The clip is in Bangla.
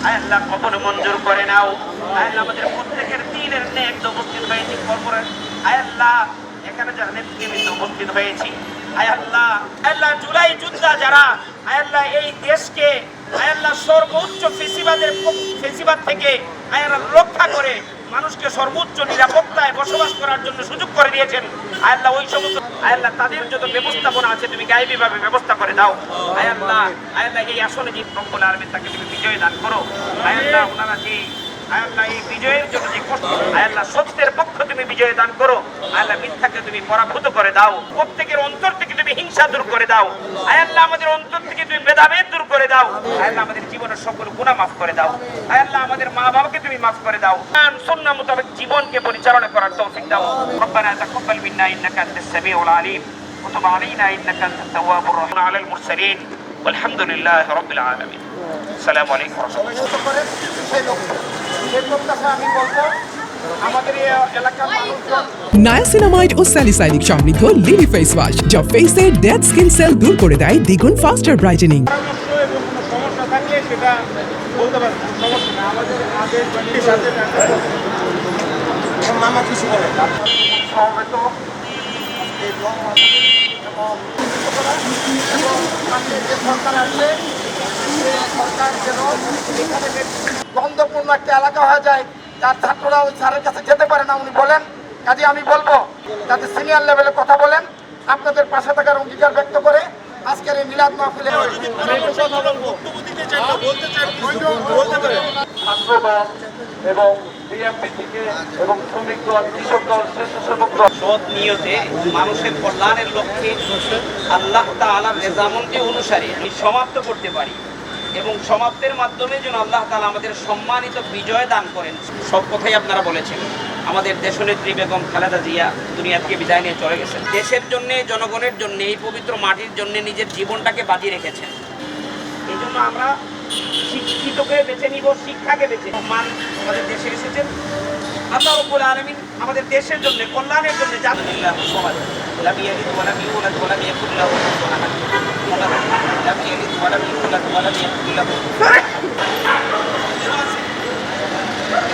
আয় আল্লাহ কবর মঞ্জুর করে নাও। আয় আল্লাহ আমাদের প্রত্যেকের দিনের নেক উপস্থিত হয়েছি কবরের। আয় আল্লাহ এখানে যারা নেতৃবৃন্দ উপস্থিত হয়েছি, আয় আল্লাহ আল্লাহ জুলাই যোদ্ধা যারা আয় আল্লাহ এই দেশকে আয় আল্লাহ সর্বোচ্চ ফেসিবাদ থেকে আয় আল্লাহ রক্ষা করে মানুষকে সর্বোচ্চ নিরাপত্তায় বসবাস করার জন্য সুযোগ করে দিয়েছেন। আয় আল্লাহ ওই সমস্ত আয় আল্লাহ তাদের যত ব্যবস্থাপনা আছে তুমি গায়েবীভাবে ব্যবস্থা করে দাও। আয় আল্লাহ এই আসনে যে রব্বুল আলামিন তাকে তুমি বিজয় দান করো। আয় আল্লাহ ওনারা যে আয় আল্লাহ এই বিজয়ের জন্য যে কষ্ট, আয় আল্লাহ সত্যের পক্ষ তুমি বিজয় দান করো। আয় আল্লাহ মিথ্যাকে তুমি পরাভূত করে দাও। প্রত্যেকের অন্তর থেকে তুমি হিংসা দূর করে দাও। আয় আল্লাহ আমাদের অন্তর থেকে তুমি ভেদাভেদ দূর করে দাও। আয় আল্লাহ আমাদের জীবনের সকল গুনাহ মাফ করে দাও। আয় আল্লাহ আমাদের মা বাবাকে তুমি মাফ করে দাও। সুন্নাহ মোতাবেক জীবনকে পরিচালনা করার তৌফিক দাও। রব্বানা তাকাব্বাল মিন্না ইন্নাকা আনতাস সামিউল আলিম ওয়া তুব আলাইনা ইন্নাকা আনতাত তাওয়াবুর রহিম। আলাল মুরসালিন ওয়ালহামদুলিল্লাহি রাব্বিল আলামিন। আসসালামু আলাইকুম ওয়া রাহমাতুল্লাহ। নায়াসিনামাইড ও স্যালিসাইলিক সমৃদ্ধ লিলি ফেস ওয়াশ যা ফেসের ডেড স্কিন সেল দূর করে দেয় দ্বিগুণ ফাস্টার ব্রাইটেনিং। সমস্যা থাকলে সেটা বলতে পারেন, সমস্যা না। আমাদের আগের সাথে মামা কিছু বলে সমবেত যে সরকার আসছে সরকার যেন গন্ধপূর্ণ একটা এলাকা হয়ে যায়, তার ছাত্ররা ওই স্যারের কাছে যেতে পারে না উনি বলেন। কাজে আমি বলবো যাতে সিনিয়র লেভেলে কথা বলেন, আপনাদের পাশে থাকার অঙ্গীকার ব্যক্ত করে আজকের এই মিলাদ মাহফিলে ছাত্রদল এবং বিএনপি থেকে এবং শ্রমিক দল, কৃষক দল, স্বেচ্ছাসেবক দল সৎ নিয়তে মানুষের কল্যাণের লক্ষ্যে আল্লাহ তাআলার রেজামন্দি অনুসারে আমি সমাপ্ত করতে পারি এবং সমাপ্তের মাধ্যমে যেন আল্লাহ তাআলা আমাদের সম্মানিত বিজয় দান করেন। সব কথাই আপনারা বলেছেন। আমাদের দেশনেত্রী বেগম খালেদা জিয়া দুনিয়া থেকে বিদায় নিয়ে চলে গেছেন। দেশের জন্য, জনগণের জন্য, এই পবিত্র মাটির জন্য নিজের জীবনটাকে বাজি রেখেছেন। এই জন্য আমরা শিক্ষিতকে বেছে নিব, শিক্ষাকে বেছে মান আমাদের দেশে এসেছেন। আল্লাহ রাব্বুল আলামিন আমাদের দেশের জন্য, কল্যাণের জন্য জানাল্লাহ সমাজ লাম ইয়ালিদ ওয়া লাম ইউলাদ ওয়া লাম ইয়াকুল লাহু কুফুওয়ান আহাদ। লাম ইয়ালিদ ওয়া লাম ইউলাদ ওয়া লাম ইয়াকুল লাহু